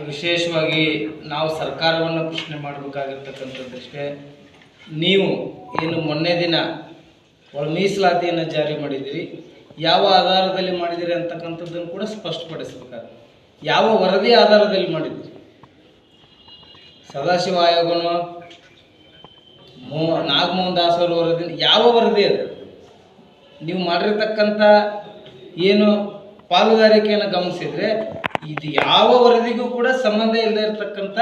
ವಿಶೇಷವಾಗಿ ನಾವು ಸರ್ಕಾರವನ್ನು ಪ್ರಶ್ನೆ ಮಾಡಬೇಕಾಗಿರ್ತಕ್ಕಂಥದ್ದಷ್ಟೇ. ನೀವು ಏನು ಮೊನ್ನೆ ದಿನ ಒಳ ಮೀಸಲಾತಿಯನ್ನು ಜಾರಿ ಮಾಡಿದ್ದೀರಿ, ಯಾವ ಆಧಾರದಲ್ಲಿ ಮಾಡಿದ್ದೀರಿ ಅಂತಕ್ಕಂಥದ್ದನ್ನು ಕೂಡ ಸ್ಪಷ್ಟಪಡಿಸಬೇಕಾಗುತ್ತೆ. ಯಾವ ವರದಿ ಆಧಾರದಲ್ಲಿ ಮಾಡಿದ್ದೀರಿ? ಸದಾಶಿವ ಆಯೋಗನೋ ನಾಗಮೋಹನ್ ದಾಸ್ ಅವರ ವರದಿ, ಯಾವ ವರದಿ ಅದು? ನೀವು ಮಾಡಿರ್ತಕ್ಕಂಥ ಏನು ಪಾಲುದಾರಿಕೆಯನ್ನು ಗಮನಿಸಿದರೆ ಇದು ಯಾವ ವರದಿಗೂ ಕೂಡ ಸಂಬಂಧ ಇಲ್ಲದೆ ಇರತಕ್ಕಂಥ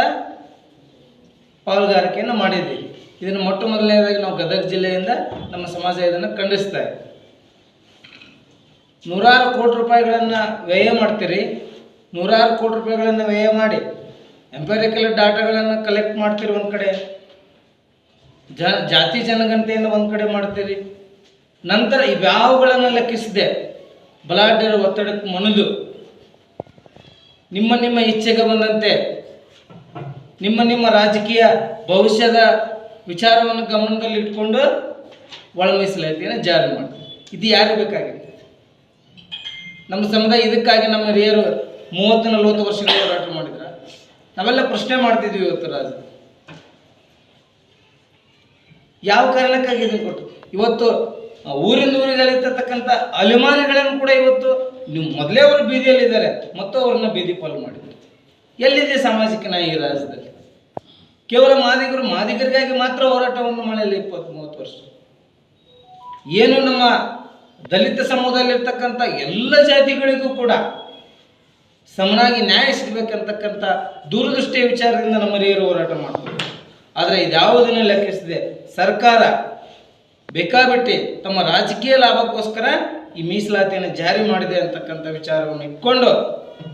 ಪಾಲುದಾರಿಕೆಯನ್ನು ಮಾಡಿದ್ದೀವಿ. ಇದನ್ನು ಮೊಟ್ಟ ಮೊದಲನೇದಾಗಿ ನಾವು ಗದಗ ಜಿಲ್ಲೆಯಿಂದ ನಮ್ಮ ಸಮಾಜ ಇದನ್ನು ಖಂಡಿಸ್ತಾ ಇದೆ. ನೂರಾರು ಕೋಟಿ ರೂಪಾಯಿಗಳನ್ನು ವ್ಯಯ ಮಾಡ್ತೀರಿ, ನೂರಾರು ಕೋಟಿ ರೂಪಾಯಿಗಳನ್ನು ವ್ಯಯ ಮಾಡಿ ಎಂಪೈರಿಕಲ್ ಡಾಟಾಗಳನ್ನು ಕಲೆಕ್ಟ್ ಮಾಡ್ತೀರಿ ಒಂದು ಕಡೆ, ಜಾತಿ ಜನಗಣತಿಯನ್ನು ಒಂದು ಕಡೆ ಮಾಡ್ತೀರಿ. ನಂತರ ಇವ್ಯಾವುಗಳನ್ನು ಲೆಕ್ಕಿಸದೆ ಬಲಾಢ್ಯರ ಒತ್ತಡಕ್ಕೆ ಮಣಿದು ನಿಮ್ಮ ಇಚ್ಛೆಗೆ ಬಂದಂತೆ ನಿಮ್ಮ ರಾಜಕೀಯ ಭವಿಷ್ಯದ ವಿಚಾರವನ್ನು ಗಮನದಲ್ಲಿ ಇಟ್ಕೊಂಡು ಒಳ ಮೀಸಲಾತಿಯನ್ನು ಜಾರಿ ಮಾಡ್ತೀವಿ. ಇದು ಯಾರು ಬೇಕಾಗಿತ್ತು? ನಮ್ಮ ಸಮುದಾಯ ಇದಕ್ಕಾಗಿ ನಮ್ಮ ಹಿರಿಯರು 30-40 ವರ್ಷಗಳ ಹೋರಾಟ ಮಾಡಿದ್ರ? ನಾವೆಲ್ಲ ಪ್ರಶ್ನೆ ಮಾಡ್ತಿದ್ವಿ. ಇವತ್ತು ರಾಜ ಯಾವ ಕಾರಣಕ್ಕಾಗಿ ಇದನ್ನು ಕೊಟ್ಟು ಇವತ್ತು ಊರಿಂದ ಊರಿಗಳಿರ್ತಕ್ಕಂಥ ಅಲೆಮಾರಿಗಳನ್ನು ಕೂಡ ಇವತ್ತು ನೀವು ಮೊದಲೇ ಅವರು ಬೀದಿಯಲ್ಲಿದ್ದಾರೆ ಮತ್ತು ಅವ್ರನ್ನ ಬೀದಿ ಪಾಲು ಮಾಡಿದ್ರು. ಎಲ್ಲಿದೆ ಸಾಮಾಜಿಕ ನ್ಯಾಯ ಈ ರಾಜ್ಯದಲ್ಲಿ? ಕೇವಲ ಮಾದಿಗರಿಗಾಗಿ ಮಾತ್ರ ಹೋರಾಟವನ್ನು ಮಾಡಲಿಲ್ಲ 20-30 ವರ್ಷ. ಏನು ನಮ್ಮ ದಲಿತ ಸಮುದಾಯದಲ್ಲಿರ್ತಕ್ಕಂಥ ಎಲ್ಲ ಜಾತಿಗಳಿಗೂ ಕೂಡ ಸಮನಾಗಿ ನ್ಯಾಯ ಸಿಗಬೇಕಂತಕ್ಕಂಥ ದೂರದೃಷ್ಟಿಯ ವಿಚಾರದಿಂದ ನಮ್ಮ ಹಿರಿಯರು ಹೋರಾಟ ಮಾಡ್ತಾರೆ. ಆದರೆ ಇದ್ಯಾವುದನ್ನು ಲೆಕ್ಕಿಸದೆ ಸರ್ಕಾರ ಬೇಕಾಬಿಟ್ಟು ತಮ್ಮ ರಾಜಕೀಯ ಲಾಭಕ್ಕೋಸ್ಕರ ಈ ಮೀಸಲಾತಿಯನ್ನು ಜಾರಿ ಮಾಡಿದೆ ಅಂತಕ್ಕಂಥ ವಿಚಾರವನ್ನು ಇಟ್ಕೊಂಡು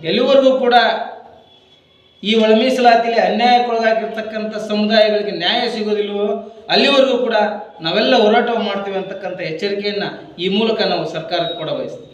ಎಲ್ಲಿವರೆಗೂ ಕೂಡ ಈ ಒಳ ಮೀಸಲಾತಿಯಲ್ಲಿ ಅನ್ಯಾಯಕ್ಕೊಳಗಾಗಿರ್ತಕ್ಕಂಥ ಸಮುದಾಯಗಳಿಗೆ ನ್ಯಾಯ ಸಿಗೋದಿಲ್ವೋ ಅಲ್ಲಿವರೆಗೂ ಕೂಡ ನಾವೆಲ್ಲ ಹೋರಾಟ ಮಾಡ್ತೀವಿ ಅಂತಕ್ಕಂಥ ಎಚ್ಚರಿಕೆಯನ್ನು ಈ ಮೂಲಕ ನಾವು ಸರ್ಕಾರಕ್ಕೆ ಕೊಡ ಬಯಸ್ತೀವಿ.